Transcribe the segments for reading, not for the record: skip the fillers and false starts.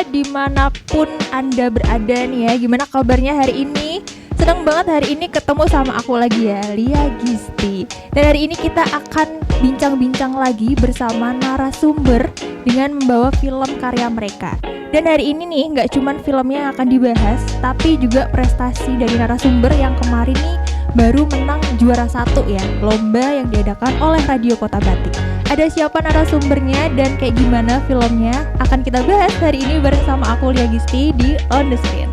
dimanapun Anda berada nih ya. Gimana kabarnya hari ini? Senang banget hari ini ketemu sama aku lagi ya, Lia Gisti. Dan hari ini kita akan bincang-bincang lagi bersama narasumber dengan membawa film karya mereka. Dan hari ini nih gak cuman filmnya yang akan dibahas, tapi juga prestasi dari narasumber yang kemarin nih baru menang juara 1 ya, lomba yang diadakan oleh Radio Kota Batik. Ada siapa narasumbernya dan kayak gimana filmnya akan kita bahas hari ini bareng sama aku Lia Gisti di On The Screen.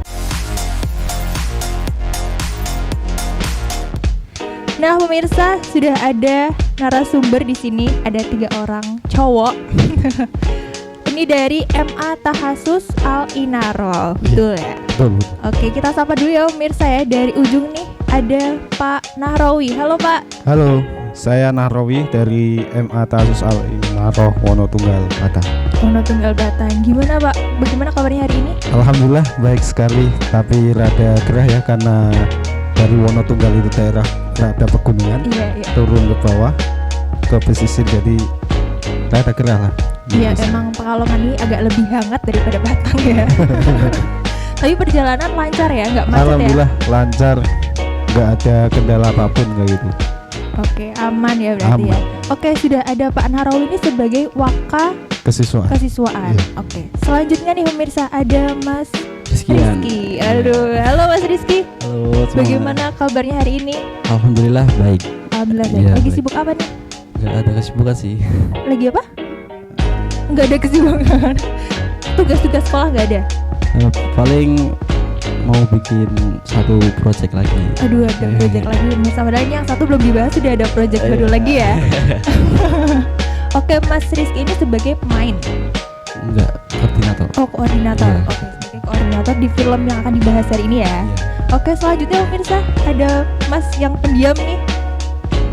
Nah pemirsa, sudah ada narasumber di sini, ada 3 orang cowok. Ini dari MA Tahasus Al Inaro, betul ya? Betul. Oke, kita sapa dulu ya pemirsa ya. Dari ujung nih ada Pak Nahrawi. Halo Pak. Halo, saya Nahrawi dari MA Tahasus Al Inaro Wonotunggal Batang. Wonotunggal Batang. Gimana Pak? Bagaimana kabarnya hari ini? Alhamdulillah baik sekali, tapi rada gerah ya karena dari Wonotunggal itu daerah rada pegunungan, Iya. turun ke bawah ke pesisir, jadi rada gerah lah. Iya, emang Pekalongan ini agak lebih hangat daripada Batang ya. Tapi perjalanan lancar ya, nggak macet ya? Alhamdulillah lancar, nggak ada kendala apapun kayak gitu. Oke, aman ya berarti Aman. ya. Oke, sudah ada Pak Nahrawi ini sebagai waka kesiswaan. Iya. Oke, selanjutnya nih pemirsa ada Mas Rizkian. Rizky. Aduh, halo Mas Rizky. Halo, semangat. Bagaimana kabarnya hari ini? Alhamdulillah baik. Alhamdulillah baik. Iya, Lagi baik. sibuk apa nih? Gak ada kesibukan sih. Lagi apa? Nggak ada kesibukan. Tugas-tugas sekolah nggak ada? Paling mau bikin satu project lagi. Aduh, ada project lagi pemirsa. Padahal ini yang satu belum dibahas, sudah ada project baru lagi ya. Oke, Mas Rizky ini sebagai pemain. Enggak, koordinator. Oh, koordinator. Iya. Oke, sebagai koordinator di film yang akan dibahas hari ini ya. Iya. Oke, selanjutnya pemirsa ada Mas yang pendiam nih.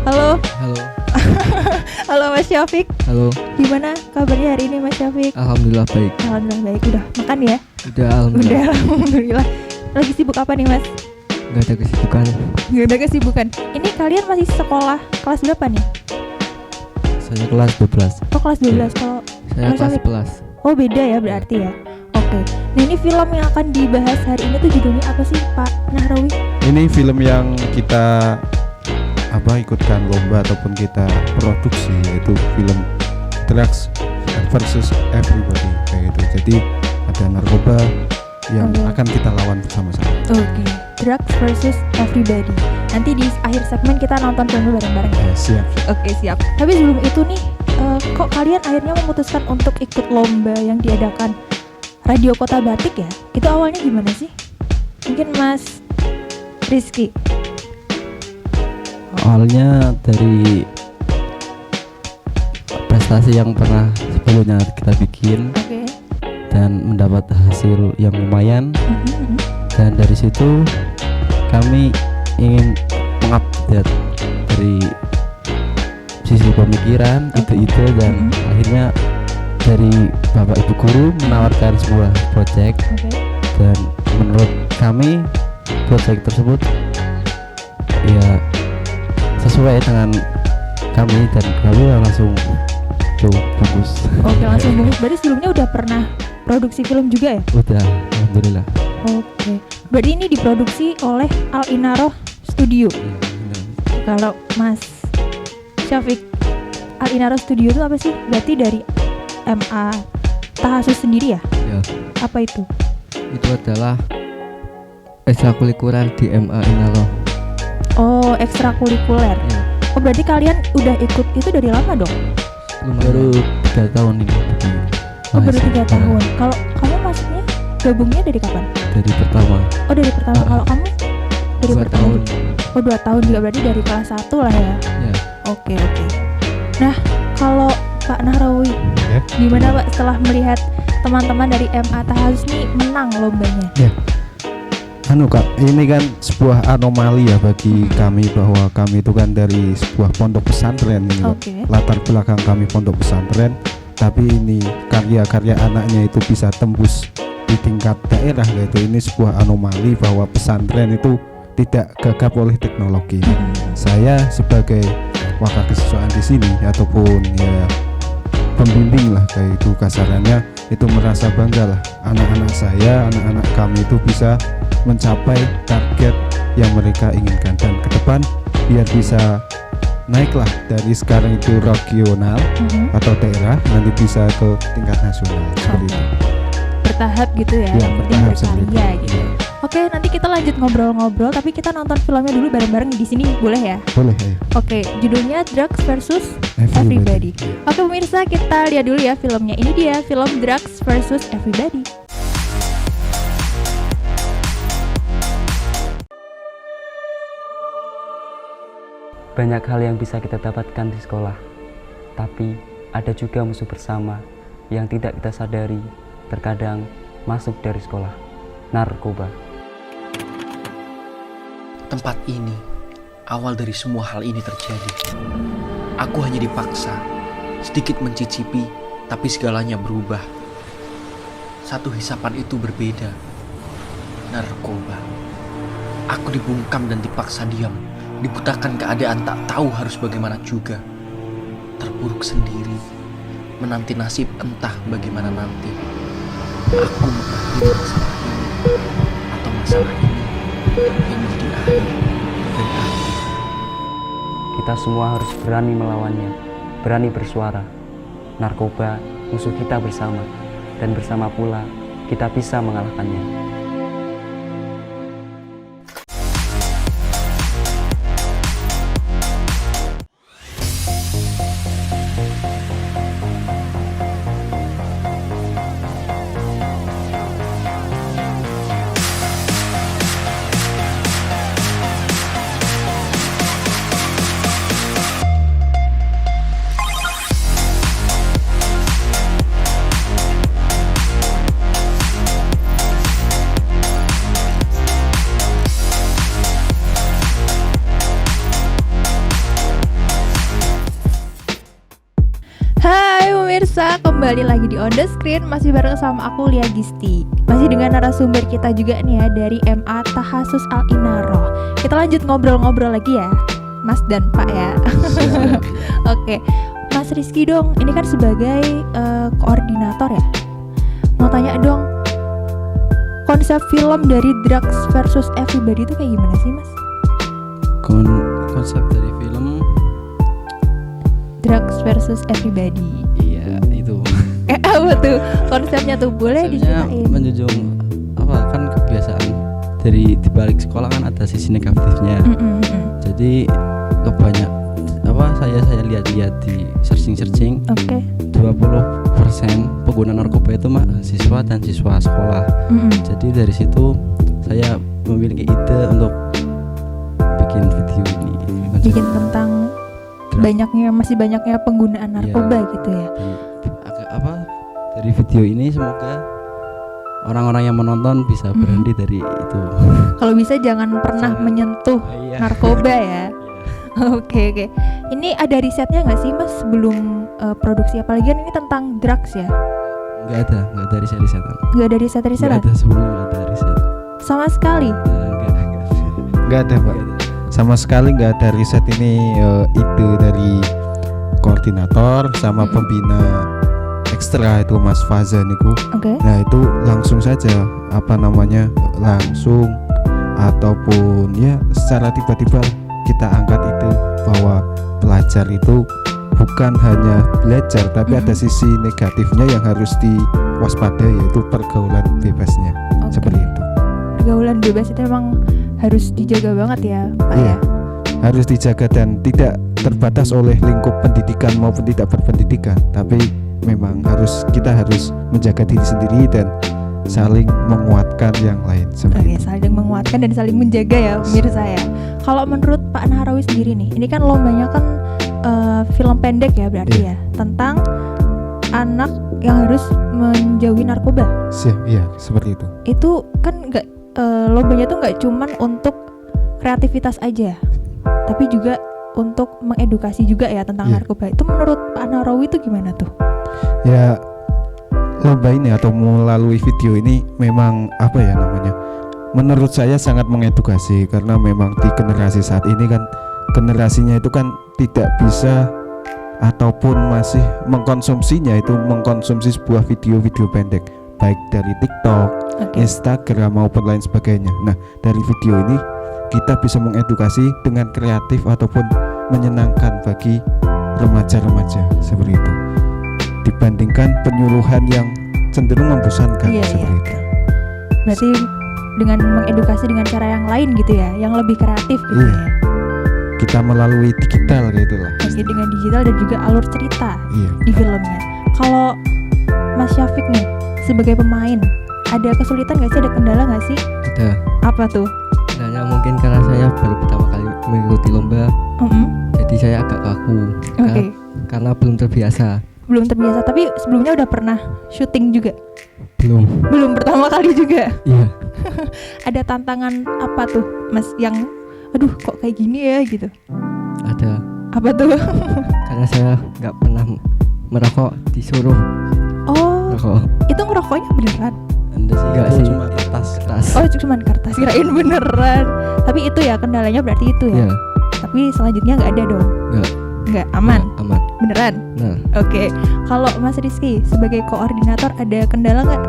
Halo, Halo. halo Mas Syafiq. Halo. Gimana kabarnya hari ini Mas Syafiq? Alhamdulillah baik. Alhamdulillah baik. Udah makan ya? Udah alhamdulillah. Udah, alhamdulillah. Lagi sibuk apa nih Mas? Gak ada kesibukan. Gak ada kesibukan. Ini kalian masih sekolah kelas berapa nih? Saya kelas 12. Oh, kelas 12. Kalau Saya Mas kelas Syafiq? 11. oh beda ya berarti ya. Oke. Nah ini film yang akan dibahas hari ini tuh judulnya apa sih Pak Nahrawi? Ini film yang kita ikutkan lomba ataupun kita produksi, yaitu film Drugs versus Everybody kayak gitu. Jadi ada narkoba yang Oke. akan kita lawan bersama-sama. Oke. Drugs versus Everybody. Nanti di akhir segmen kita nonton filmnya bareng-bareng ya. Siap. Oke, siap. Tapi sebelum itu nih, kok kalian akhirnya memutuskan untuk ikut lomba yang diadakan Radio Kota Batik ya? Itu awalnya gimana sih? Mungkin Mas Rizky. Awalnya dari prestasi yang pernah sebelumnya kita bikin Oke. dan mendapat hasil yang lumayan. Mhm. Dan dari situ kami ingin mengupdate dari sisi pemikiran, Oke. ide-ide, dan akhirnya dari Bapak Ibu Guru menawarkan sebuah project, Oke. dan menurut kami project tersebut ya sesuai dengan kami, dan kami langsung tuh bagus. Oke, langsung bungkus. Berarti sebelumnya udah pernah produksi film juga ya? Udah, alhamdulillah. Oke. Berarti ini diproduksi oleh Al Inaro Studio. Iya, benar. Kalau Mas Syafiq, Al Inaro Studio itu apa sih? Berarti dari MA Tahasus sendiri ya? Ya, Apa itu? itu adalah ekstrakurikuler di MA Inalo. Oh, ekstrakurikuler. Ya, Oh, berarti kalian udah ikut itu dari lama dong? baru 3 tahun ini. Oh, baru 3 tahun. Kalau kamu masuknya gabungnya dari kapan? Dari pertama. Oh, dari pertama. Ah. Kalau kamu dari 2 pertama? tahun. Oh, 2 tahun juga, berarti dari kelas 1 lah ya. Ya. Oke. Nah, kalau Pak Nahrawi, Ya. gimana Pak setelah melihat teman-teman dari MA Tahasus nih menang lombanya? Kak, ini kan sebuah anomali ya bagi kami, bahwa kami itu kan dari sebuah pondok pesantren ini, Kak. Oke. Latar belakang kami pondok pesantren, tapi ini karya-karya anaknya itu bisa tembus di tingkat daerah gitu. Ini sebuah anomali bahwa pesantren itu tidak gagap oleh teknologi. Saya sebagai wakil kesiswaan di sini ataupun ya pembimbing lah, kayak itu kasarannya, itu merasa bangga lah anak-anak saya, anak-anak kami itu bisa mencapai target yang mereka inginkan, dan ke depan biar bisa naiklah dari sekarang itu regional atau daerah, nanti bisa ke tingkat nasional seperti itu. Bertahap gitu ya, Iya, yang penting bertahap seperti berkarya itu. gitu. Oke, nanti kita lanjut ngobrol-ngobrol, tapi kita nonton filmnya dulu bareng-bareng di sini, boleh ya? Boleh, ayo. Oke, judulnya Drugs versus Everybody. Everybody. Oke pemirsa, kita lihat dulu ya filmnya. Ini dia film Drugs versus Everybody. Banyak hal yang bisa kita dapatkan di sekolah, tapi ada juga musuh bersama yang tidak kita sadari terkadang masuk dari sekolah, narkoba. Tempat ini, awal dari semua hal ini terjadi. Aku hanya dipaksa, sedikit mencicipi, tapi segalanya berubah. Satu hisapan itu berbeda. Narkoba. Aku dibungkam dan dipaksa diam, dibutakan keadaan, tak tahu harus bagaimana juga. Terpuruk sendiri, menanti nasib entah bagaimana nanti. Aku mengakhiri masalah ini, atau masalah ini yang menjadi akhir dari aku. Kita semua harus berani melawannya, berani bersuara. Narkoba musuh kita bersama, dan bersama pula kita bisa mengalahkannya. Hai pemirsa, kembali lagi di On The Screen. Masih bareng sama aku Lia Gisti. Masih dengan narasumber kita juga nih ya, dari MA Tahasus Al Inaroh. Kita lanjut ngobrol-ngobrol lagi ya, Mas dan Pak ya. Oke, Mas Rizky dong, ini kan sebagai koordinator ya. Mau tanya dong, konsep film dari Drugs versus Everybody itu kayak gimana sih Mas? Konsep dari film, Drugs versus Everybody. iya itu Apa tuh konsepnya tuh, boleh konsepnya diceritain? menjunjung apa kan kebiasaan dari dibalik sekolah kan ada sisi negatifnya. Jadi kebanyak apa saya lihat-lihat di searching Oke. 20% pengguna narkoba itu mahasiswa dan siswa sekolah. Jadi dari situ saya memiliki ide untuk bikin video ini. Bikin tentang masih banyaknya penggunaan narkoba gitu ya. Dari video ini semoga orang-orang yang menonton bisa berhenti dari itu. Kalau bisa jangan pernah menyentuh narkoba ya. Oke. Ini ada risetnya nggak sih Mas sebelum produksi? Apalagi kan ini tentang drugs ya. Nggak ada riset-risetan. Nggak ada riset-risetan? Nggak ada, sebelumnya nggak ada riset. Sama sekali. Nggak ada, Pak. Sama sekali nggak ada riset. Ini ide dari koordinator sama pembina ekstra itu Mas Fazan itu. Oke. Nah itu langsung saja langsung ataupun ya secara tiba-tiba kita angkat itu bahwa pelajar itu bukan hanya belajar tapi ada sisi negatifnya yang harus diwaspadai, yaitu pergaulan bebasnya. Oke. Seperti itu. Pergaulan bebas itu memang harus dijaga banget ya Pak Iya. ya. Harus dijaga dan tidak terbatas oleh lingkup pendidikan maupun tidak berpendidikan, tapi memang kita harus menjaga diri sendiri dan saling menguatkan yang lain. Oke, saling menguatkan dan saling menjaga ya pemirsa ya. Kalau menurut Pak Nahrawi sendiri nih, ini kan lombanya kan film pendek ya berarti ya, tentang anak yang harus menjauhi narkoba. Iya, seperti itu. Itu kan nggak lombanya tuh nggak cuman untuk kreativitas aja, tapi juga untuk mengedukasi juga ya tentang narkoba. Itu menurut Pak Nahrawi itu gimana tuh? Ya, lomba ini atau melalui video ini memang menurut saya sangat mengedukasi, karena memang di generasi saat ini kan generasinya itu kan tidak bisa ataupun masih mengkonsumsinya itu mengkonsumsi sebuah video-video pendek baik dari TikTok, Instagram maupun lain sebagainya. Nah, dari video ini kita bisa mengedukasi dengan kreatif ataupun menyenangkan bagi remaja-remaja seperti itu. Dibandingkan penyuluhan yang cenderung membosankan seperti itu. Berarti dengan mengedukasi dengan cara yang lain gitu ya, yang lebih kreatif gitu Iya. ya. Kita melalui digital gitu lah. Oke, dengan digital dan juga alur cerita Iya. di filmnya. Kalau Mas Syafiq nih sebagai pemain, ada kesulitan nggak sih, ada kendala nggak sih? Ada. Apa tuh? Sebenarnya mungkin karena saya baru pertama kali mengikuti lomba, jadi saya agak kaku. Oke. Karena belum terbiasa. Belum terbiasa, tapi sebelumnya udah pernah syuting juga? Belum. Belum, pertama kali juga. Iya. Ada tantangan apa tuh, Mas, yang aduh kok kayak gini ya gitu? Ada. Apa tuh? Karena saya nggak pernah merokok, disuruh Oh, merokok. itu ngerokoknya beneran? Anda sih Enggak itu sih. cuma kertas. Oh, cuman kertas, kirain beneran. Tapi itu ya kendalanya berarti itu ya? Iya. Tapi selanjutnya nggak ada dong? Nggak, aman? Aman. Beneran? Nah, Oke. Kalau Mas Rizky sebagai koordinator ada kendala nggak?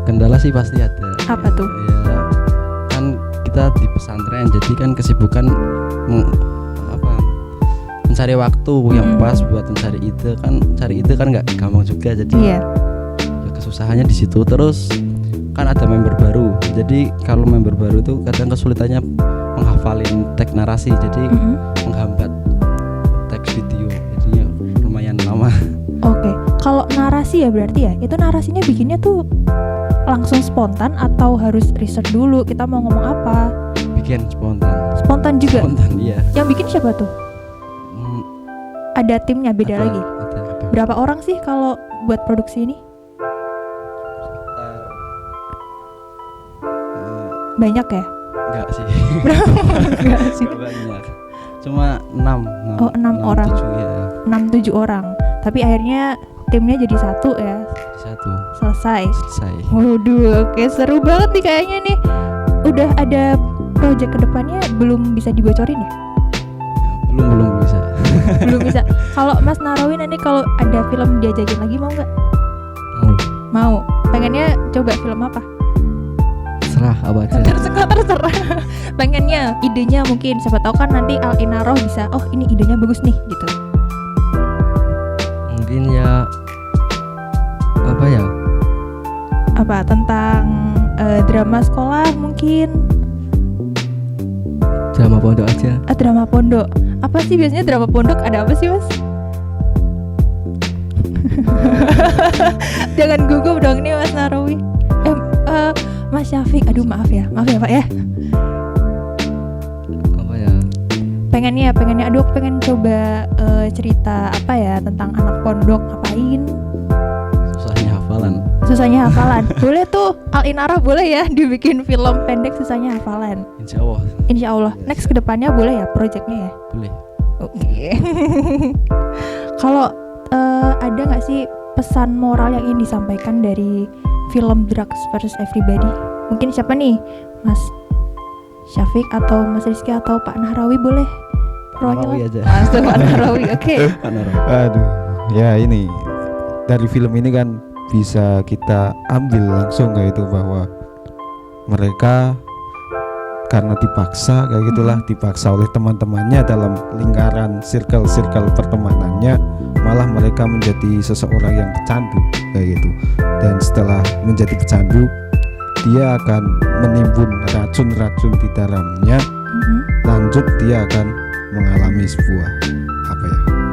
kendala sih pasti ada. Apa tuh? Ya, kan kita di pesantren, jadi kan kesibukan mencari waktu yang pas buat mencari ide kan. Cari ide kan nggak gampang juga, jadi Iya. ya kesusahannya di situ. Terus kan ada member baru, jadi kalau member baru itu kadang kesulitannya menghafalin teks narasi, jadi menghambat teks video, jadinya lumayan lama. Oke. Kalau narasi ya berarti ya, itu narasinya bikinnya tuh langsung spontan atau harus riset dulu kita mau ngomong apa? Bikin spontan. Spontan juga? Spontan, iya. Yang bikin siapa tuh? Ada timnya beda Ada, lagi? ada. Berapa orang sih kalau buat produksi ini? Banyak ya? Enggak sih. Enggak sih. Banyak. Cuma 6. Oh, 6 orang. 7 ya. 6-7 orang. Tapi akhirnya timnya jadi satu ya. Satu. Selesai. Selesai. Waduh, oke, seru banget nih kayaknya nih. Udah ada project kedepannya belum bisa dibocorin ya? Belum bisa. Belum bisa. Kalau Mas Narawi nanti kalau ada film diajakin lagi mau nggak? Mau. Pengennya coba film apa? Serah apa aja. Terserah. Pengennya idenya mungkin siapa tahu kan nanti Al Inaroh bisa. Oh ini idenya bagus nih gitu. Mungkin ya apa ya? Apa tentang drama sekolah mungkin? Drama pondok aja. Drama pondok. Apa sih biasanya drama pondok ada apa sih Mas? Jangan gugup dong nih Mas Narawi. Mas Syafiq, aduh maaf ya Pak ya. Apa ya? Pengennya, aduh aku pengen coba cerita apa ya tentang anak pondok ngapain. Susahnya hafalan. Boleh tuh Al Inarah boleh ya dibikin film pendek susahnya hafalan. Insya Allah. Next kedepannya boleh ya projectnya ya. Boleh. Oke. Kalau ada nggak sih pesan moral yang ingin disampaikan dari film Drugs vs Everybody? Mungkin siapa nih, Mas Syafiq atau Mas Rizky atau Pak Nahrawi boleh? Nahrawi aja. Masuk Pak Nahrawi, oke. Aduh, ya ini dari film ini kan bisa kita ambil langsung kayak itu bahwa mereka karena dipaksa kayak gitulah, dipaksa oleh teman-temannya dalam lingkaran circle pertemanannya, malah mereka menjadi seseorang yang pecandu kayak gitu. Dan setelah menjadi pecandu, dia akan menimbun racun-racun di dalamnya. Lanjut dia akan mengalami sebuah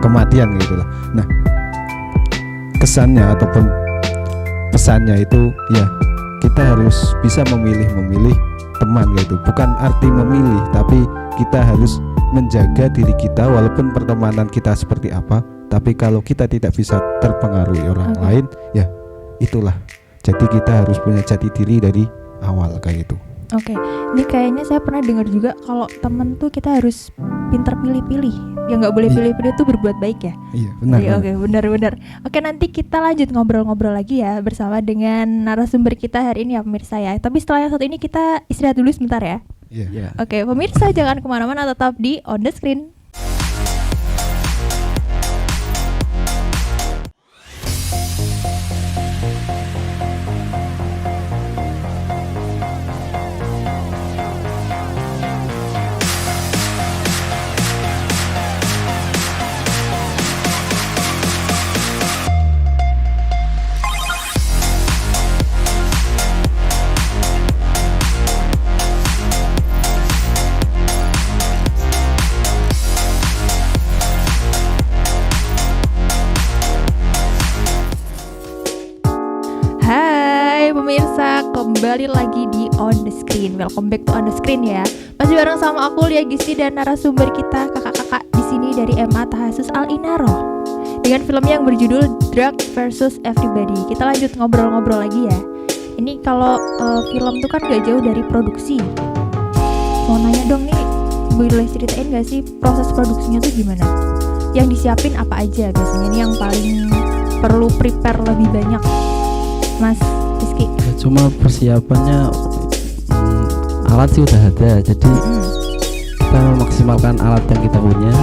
kematian gitu lah. Nah, kesannya ataupun pesannya itu ya kita harus bisa memilih teman gitu. Bukan arti memilih, tapi kita harus menjaga diri kita walaupun pertemanan kita seperti apa, tapi kalau kita tidak bisa terpengaruhi orang lain, ya itulah. Jadi kita harus punya jati diri dari awal kayak gitu. Oke, ini kayaknya saya pernah dengar juga kalau temen tuh kita harus pintar pilih-pilih. Yang nggak boleh pilih-pilih tuh berbuat baik ya. Iya benar. Oke, benar. Oke, nanti kita lanjut ngobrol-ngobrol lagi ya bersama dengan narasumber kita hari ini ya pemirsa ya. Tapi setelah yang satu ini kita istirahat dulu sebentar ya. Iya. Oke, pemirsa jangan kemana-mana, tetap di On The Screen. pemirsa, kembali lagi di On The Screen. Welcome back to On The Screen ya. Masih bareng sama aku Lia Gisti dan narasumber kita kakak-kakak di sini dari MA Tahasus Al Inaro dengan film yang berjudul Drug versus Everybody. Kita lanjut ngobrol-ngobrol lagi ya. Ini kalau film tuh kan gak jauh dari produksi. Mau nanya dong nih, boleh ceritain gak sih proses produksinya tuh gimana? Yang disiapin apa aja biasanya nih yang paling perlu prepare lebih banyak, Mas Rizky? Ya, cuma persiapannya alat sih udah ada, jadi kita memaksimalkan alat yang kita punya,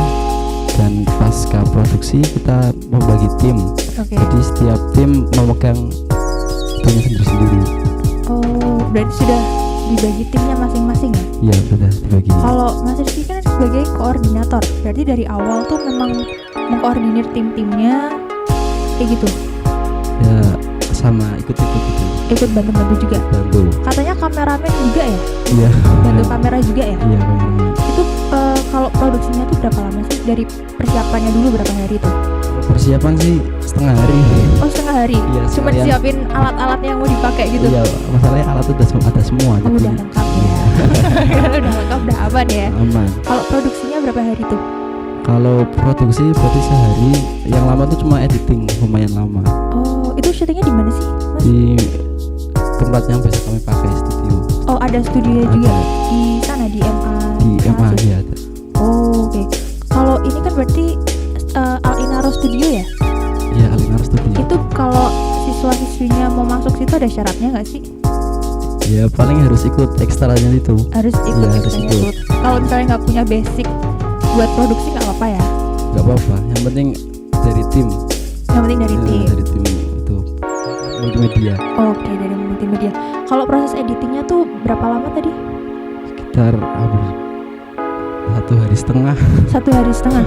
dan pasca produksi kita membagi tim. Jadi setiap tim memegang punya sendiri-sendiri. Oh, berarti sudah dibagi timnya masing-masing ya? Iya, sudah dibagi. Kalau Mas Rizky kan sebagai koordinator, berarti dari awal tuh memang mengkoordinir tim-timnya kayak gitu? Ya sama ikut-ikut gitu. Ikut bantu-bantu juga? Bantu. Katanya kameramen juga ya? Iya. Bantu kamera juga ya? Iya, kameramen. Itu kalau produksinya tuh berapa lama sih? Dari persiapannya dulu berapa hari tuh? Persiapan sih setengah hari. Oh, setengah hari? Iya, Cuma sekalian. siapin alat-alatnya yang mau dipakai gitu? Iya, masalahnya alat udah ada semua. Oh, jadi udah lengkap ya? Udah lengkap, udah aman ya? aman. Kalau produksinya berapa hari tuh? Kalau produksi berarti sehari. Yang lama tuh cuma editing, lumayan lama. Oh, itu syutingnya di mana sih, Mas? Di tempat yang biasa kami pakai, studio. Oh, ada studionya juga Ada. di sana di MA. Di MA Tahasus. ya ada. Oh, oke. Kalau ini kan berarti Al Inaro Studio ya? Iya, Alinar Studio. Itu kalau siswa-siswinya mau masuk situ ada syaratnya nggak sih? Ya paling harus ikut ekstranya itu. Harus ikut Iya, harus ekstranya ikut. tuh. Kalau misalnya nggak punya basic buat produksi nggak apa-apa ya? Gak apa-apa. Yang penting dari tim. Yang penting dari Ya, tim. dari tim itu multimedia. Oke, dari multimedia. Kalau proses editingnya tuh berapa lama tadi? Sekitar hampir 1,5 hari. 1 hari setengah.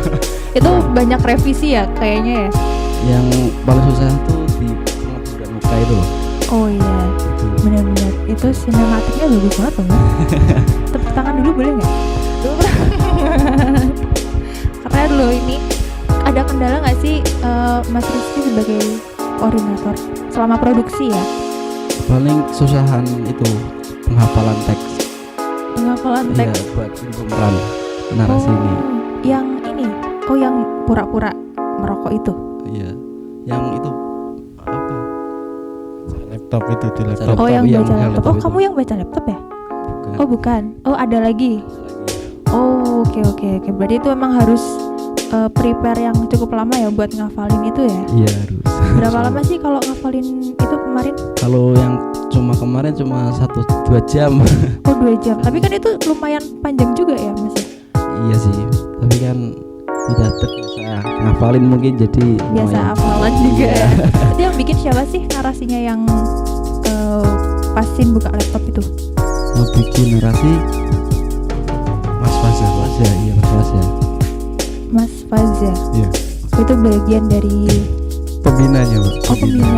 Itu banyak revisi ya kayaknya ya? Yang paling susah tuh di pengaturan muka itu loh. Oh iya, Itu. benar-benar. Itu sinematiknya bagus banget loh, Mas. Tepuk tangan dulu boleh nggak? Keren loh ini. Ada kendala nggak sih Mas Rizky sebagai koordinator selama produksi ya? Paling susahan itu penghafalan teks. Penghafalan Iya, teks. buat pemeran narasi ini. Yang ini. Oh, yang pura-pura merokok itu. Iya. Yang itu apa? Laptop itu di laptop. Laptop, Oh, yang yang baca laptop. Oh, itu. kamu yang baca laptop ya? Bukan. Oh, bukan. Oh, ada lagi. Oh, oke. Berarti itu emang harus prepare yang cukup lama ya buat ngafalin itu ya? Iya, harus. Berapa lama sih kalau ngafalin itu kemarin? Kalau yang kemarin cuma 1-2 jam. Oh, 2 jam. Tapi kan itu lumayan panjang juga ya, Mas ya? Iya sih. Tapi kan udah terbiasa ngafalin mungkin jadi Biasa lumayan. hafalan juga Iya. ya. Itu yang bikin siapa sih narasinya yang pasin buka laptop itu? Yang bikin narasi Mas Faza. ya, iya Mas Fasya. Mas Faza. Iya. Itu bagian dari Pembinanya, Mbak. oh, pembina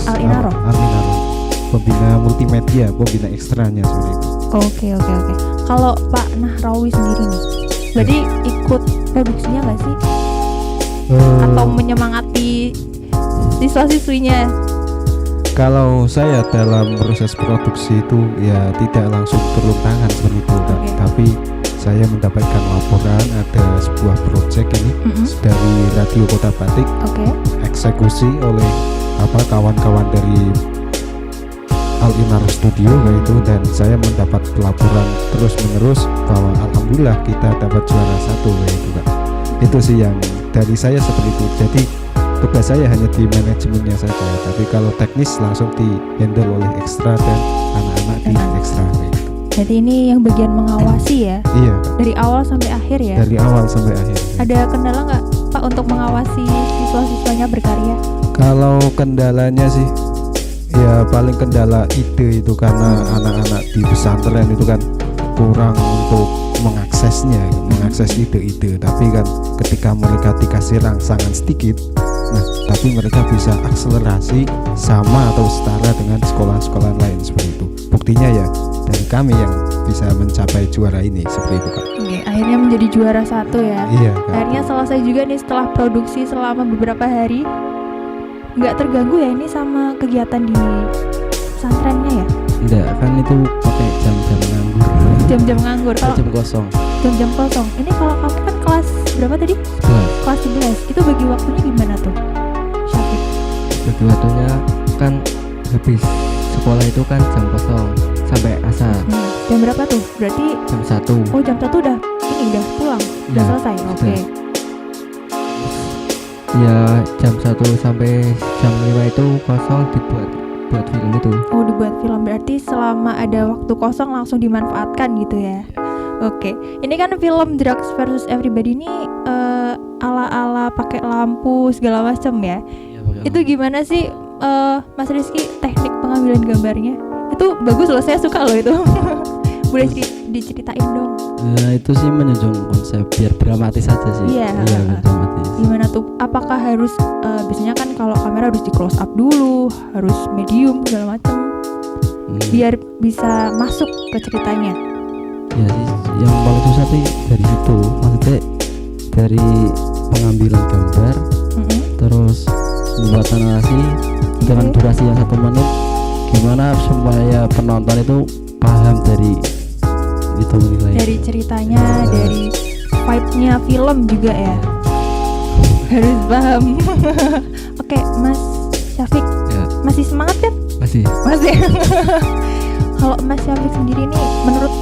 Al Inaro. Al Inaro. Pembina multimedia, pembina ekstranya seperti itu. Oke. Kalau Pak Nahrawi sendiri nih, berarti ikut produksinya nggak sih? Atau menyemangati siswa-siswinya? Kalau saya dalam proses produksi itu ya tidak langsung turun tangan seperti itu, Kak. Oke. Tapi saya mendapatkan laporan ada sebuah proyek ini dari Radio Kota Batik Oke. eksekusi oleh kawan-kawan dari Al Inaro Studio yaitu, dan saya mendapat laporan terus menerus bahwa alhamdulillah kita dapat juara 1 yaitu, Kak. Itu sih yang dari saya seperti itu. Jadi tugas saya hanya di manajemennya saja, tapi kalau teknis langsung di handle oleh ekstra dan anak-anak di ekstra kayak gitu. Jadi ini yang bagian mengawasi ya, Iya, Kak. dari awal sampai akhir ya. Dari awal sampai akhir. Ada kendala nggak Pak untuk mengawasi siswa-siswanya berkarya? Kalau kendalanya sih ya paling kendala ide itu, karena anak-anak di pesantren itu kan kurang untuk mengakses ide-ide, tapi kan ketika mereka dikasih rangsangan sedikit, nah tapi mereka bisa akselerasi sama atau setara dengan sekolah-sekolah lain seperti itu. Buktinya ya dari kami yang bisa mencapai juara ini seperti itu, Kak. Oke, akhirnya menjadi juara 1 ya. Iya, Kak. Akhirnya selesai juga nih setelah produksi selama beberapa hari. Nggak terganggu ya ini sama kegiatan di pesantrennya ya? Enggak, kan itu pakai jam-jam nganggur. Jam-jam nganggur. Kalau Jam kosong. jam-jam kosong. Ini kalau kamu kan kelas berapa tadi? Kelas 11. Itu bagi waktunya gimana tuh? Syafiq. Bagi waktunya kan habis sekolah itu kan jam kosong sampai asar Jam berapa tuh? Berarti jam 1. oh jam 1 udah udah pulang. Udah Ya, selesai. Oke. Ya jam 1 sampai jam 5 itu kosong buat film itu. Oh, dibuat film. Berarti selama ada waktu kosong langsung dimanfaatkan gitu ya. Oke. Ini kan film Drugs versus Everybody ini ala-ala pakai lampu segala macam ya. Itu gimana sih Mas Rizky teknik pengambilan gambarnya? Itu bagus loh, saya suka loh itu. Boleh diceritain dong. Nah, itu sih menunjukkan konsep biar dramatis aja sih. Iya. Biar dramatis. Gimana tuh? Apakah harus biasanya kan kalau kamera harus di close up dulu, harus medium segala macam biar bisa masuk ke ceritanya. Ya sih, yang paling susah sih dari situ. Maksudnya dari pengambilan gambar, terus membuat narasi dengan durasi yang 1 menit. Gimana supaya penonton itu paham dari itu nilai. Dari ceritanya, dari vibe-nya film juga ya. Harus paham. Oke, Mas Syafiq, Ya. masih semangat kan? Masih. Masih. Kalau Mas Syafiq sendiri nih, menurut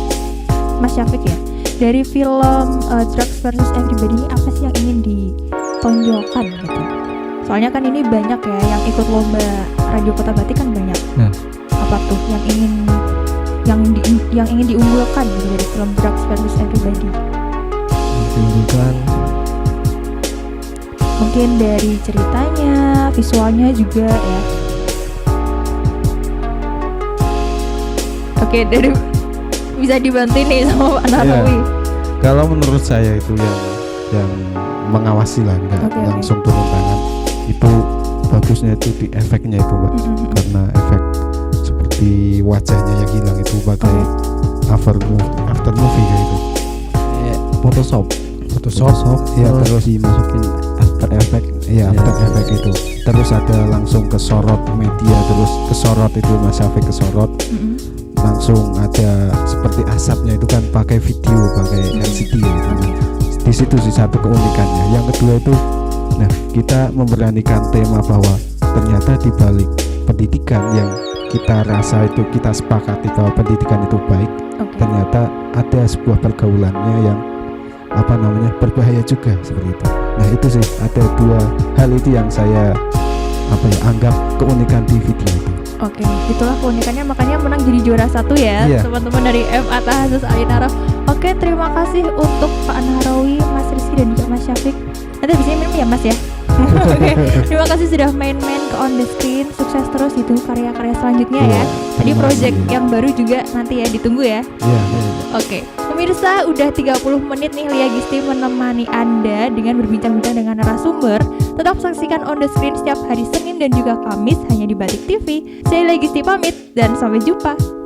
Mas Syafiq ya, dari film Drugs versus Everybody ini apa sih yang ingin ditonjolkan gitu? Soalnya kan ini banyak ya yang ikut lomba Radio Kota Batik kan banyak. Nah. Apa tuh yang ingin diunggulkan gitu dari film Drugs versus Everybody? Diunggulkan Mungkin dari ceritanya, visualnya juga ya. Oke, dari bisa dibantu nih sama Pak Narawi. Kalau menurut saya itu yang mengawasi lah, nggak Oke. langsung turun tangan. Itu bagusnya itu di efeknya itu, Mbak. Karena efek seperti wajahnya yang hilang itu pakai after movie kayak gitu. Photoshop. Ya, terus terus dimasukin After Effect. ya Ya. after effect itu. Terus ada langsung kesorot media, terus kesorot itu Mas Syafiq kesorot. Langsung ada seperti asapnya itu kan pakai video, pakai LCD gitu. Nah, di situ sih satu keunikannya. Yang kedua itu, nah kita memberanikan tema bahwa ternyata di balik pendidikan yang kita rasa itu kita sepakati bahwa pendidikan itu baik, ternyata ada sebuah pergaulannya yang berbahaya juga seperti itu. Nah itu sih ada 2 hal itu yang saya anggap keunikan di video itu. Oke, itulah keunikannya, makanya menang jadi juara 1 ya, Iya. teman-teman dari MA Tahasus Alinara. Oke, terima kasih untuk Pak Nahrawi, Mas Rizky dan juga Mas Syafiq. Nanti bisa minum ya Mas ya. Oke, terima kasih sudah main-main ke On The Screen. Sukses terus itu karya-karya selanjutnya ya. Iya, Tadi terima project kasih. yang baru juga nanti ya ditunggu ya. Iya. Oke, pemirsa, udah 30 menit nih Lia Gisti menemani Anda dengan berbincang-bincang dengan narasumber. Tetap saksikan On The Screen setiap hari Senin dan juga Kamis hanya di Batik TV. Saya Lia Gisti pamit dan sampai jumpa.